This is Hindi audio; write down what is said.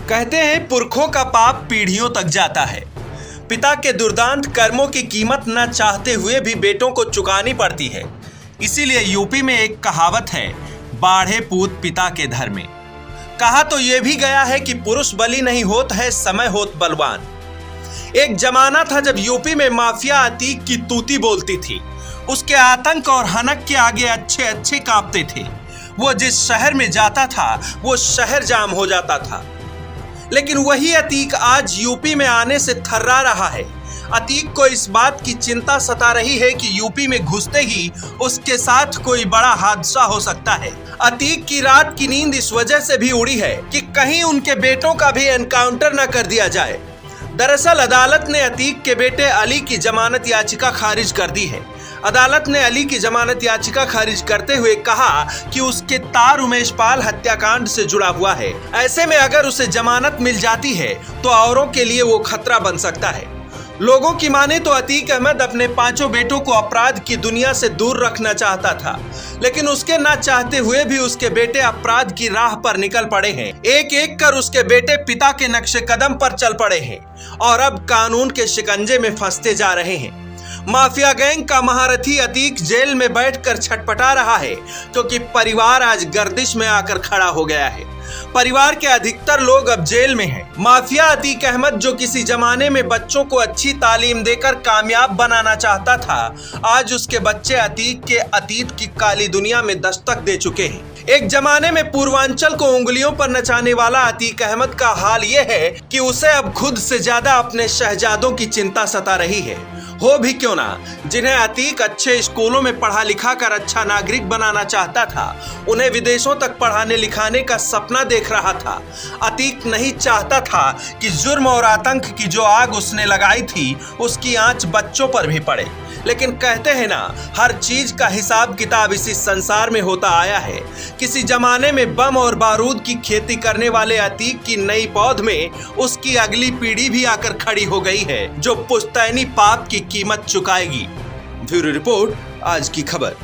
कहते हैं पुरखों का पाप पीढ़ियों तक जाता है। पिता के दुर्दांत कर्मों की कीमत न चाहते हुए भी बेटों को चुकानी पड़ती है। इसीलिए यूपी में एक कहावत है, बाढ़े पूत पिता के धर में। कहा तो यह भी गया है कि पुरुष बलि नहीं होत है, समय होत बलवान। एक जमाना था जब यूपी में माफिया अतीक की तूती बोलती थी। उसके आतंक और हनक के आगे अच्छे अच्छे कांपते थे। वो जिस शहर में जाता था वो शहर जाम हो जाता था। लेकिन वही अतीक आज यूपी में आने से थर्रा रहा है। अतीक को इस बात की चिंता सता रही है कि यूपी में घुसते ही उसके साथ कोई बड़ा हादसा हो सकता है। अतीक की रात की नींद इस वजह से भी उड़ी है कि कहीं उनके बेटों का भी एनकाउंटर न कर दिया जाए। दरअसल अदालत ने अतीक के बेटे अली की जमानत याचिका खारिज कर दी है। अदालत ने अली की जमानत याचिका खारिज करते हुए कहा कि उसके तार उमेश पाल हत्याकांड से जुड़ा हुआ है। ऐसे में अगर उसे जमानत मिल जाती है तो औरों के लिए वो खतरा बन सकता है। लोगों की माने तो अतीक अहमद अपने 5 बेटों को अपराध की दुनिया से दूर रखना चाहता था, लेकिन उसके ना चाहते हुए भी उसके बेटे अपराध की राह पर निकल पड़े हैं। एक एक कर उसके बेटे पिता के नक्शे कदम पर चल पड़े हैं और अब कानून के शिकंजे में फंसते जा रहे हैं। माफिया गैंग का महारथी अतीक जेल में बैठकर छटपटा रहा है क्योंकि परिवार आज गर्दिश में आकर खड़ा हो गया है। परिवार के अधिकतर लोग अब जेल में हैं। माफिया अतीक अहमद, जो किसी जमाने में बच्चों को अच्छी तालीम देकर कामयाब बनाना चाहता था, आज उसके बच्चे अतीक के अतीत की काली दुनिया में दस्तक दे चुके हैं। एक जमाने में पूर्वांचल को उंगलियों पर नचाने वाला अतीक अहमद का हाल यह है कि उसे अब खुद से ज्यादा अपने शहजादों की चिंता सता रही है। हो भी क्यों ना, जिन्हें अतीक अच्छे स्कूलों में पढ़ा लिखा कर अच्छा नागरिक बनाना चाहता था, उन्हें विदेशों तक पढ़ाने लिखाने का सपना देख रहा था। अतीक नहीं चाहता था कि जुर्म और आतंक की जो आग उसने लगाई थी उसकी आंच बच्चों पर भी पड़े। लेकिन कहते हैं ना, हर चीज का हिसाब किताब इसी संसार में होता आया है। किसी जमाने में बम और बारूद की खेती करने वाले अतीक की नई पौध में उसकी अगली पीढ़ी भी आकर खड़ी हो गई है, जो पुश्तैनी पाप की कीमत चुकाएगी। ब्यूरो रिपोर्ट, आज की खबर।